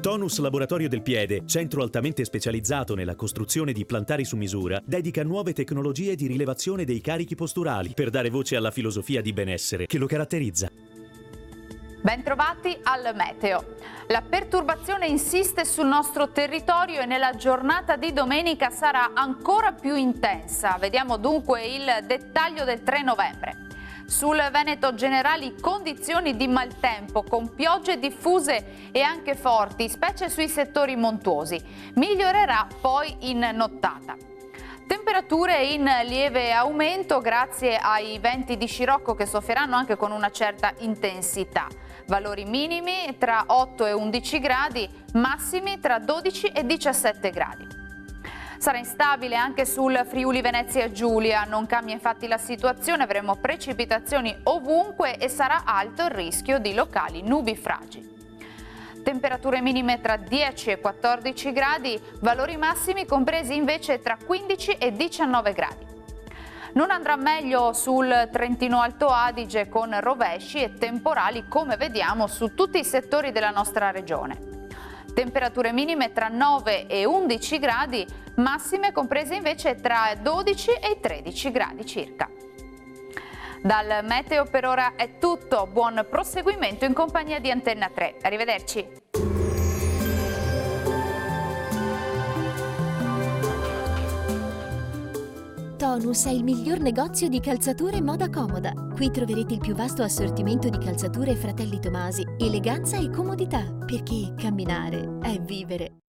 Tonus Laboratorio del Piede, centro altamente specializzato nella costruzione di plantari su misura, dedica nuove tecnologie di rilevazione dei carichi posturali per dare voce alla filosofia di benessere che lo caratterizza. Bentrovati al meteo. La perturbazione insiste sul nostro territorio e nella giornata di domenica sarà ancora più intensa. Vediamo dunque il dettaglio del 3 novembre. Sul Veneto generali condizioni di maltempo con piogge diffuse e anche forti, specie sui settori montuosi. Migliorerà poi in nottata. Temperature in lieve aumento grazie ai venti di scirocco che soffieranno anche con una certa intensità. Valori minimi tra 8 e 11 gradi, massimi tra 12 e 17 gradi. Sarà instabile anche sul Friuli Venezia Giulia, non cambia infatti la situazione, avremo precipitazioni ovunque e sarà alto il rischio di locali nubifragi. Temperature minime tra 10 e 14 gradi, valori massimi compresi invece tra 15 e 19 gradi. Non andrà meglio sul Trentino Alto Adige con rovesci e temporali come vediamo su tutti i settori della nostra regione. Temperature minime tra 9 e 11 gradi, massime comprese invece tra 12 e 13 gradi circa. Dal meteo per ora è tutto, buon proseguimento in compagnia di Antenna 3. Arrivederci. Tonus è il miglior negozio di calzature e moda comoda. Qui troverete il più vasto assortimento di calzature Fratelli Tomasi, eleganza e comodità, perché camminare è vivere.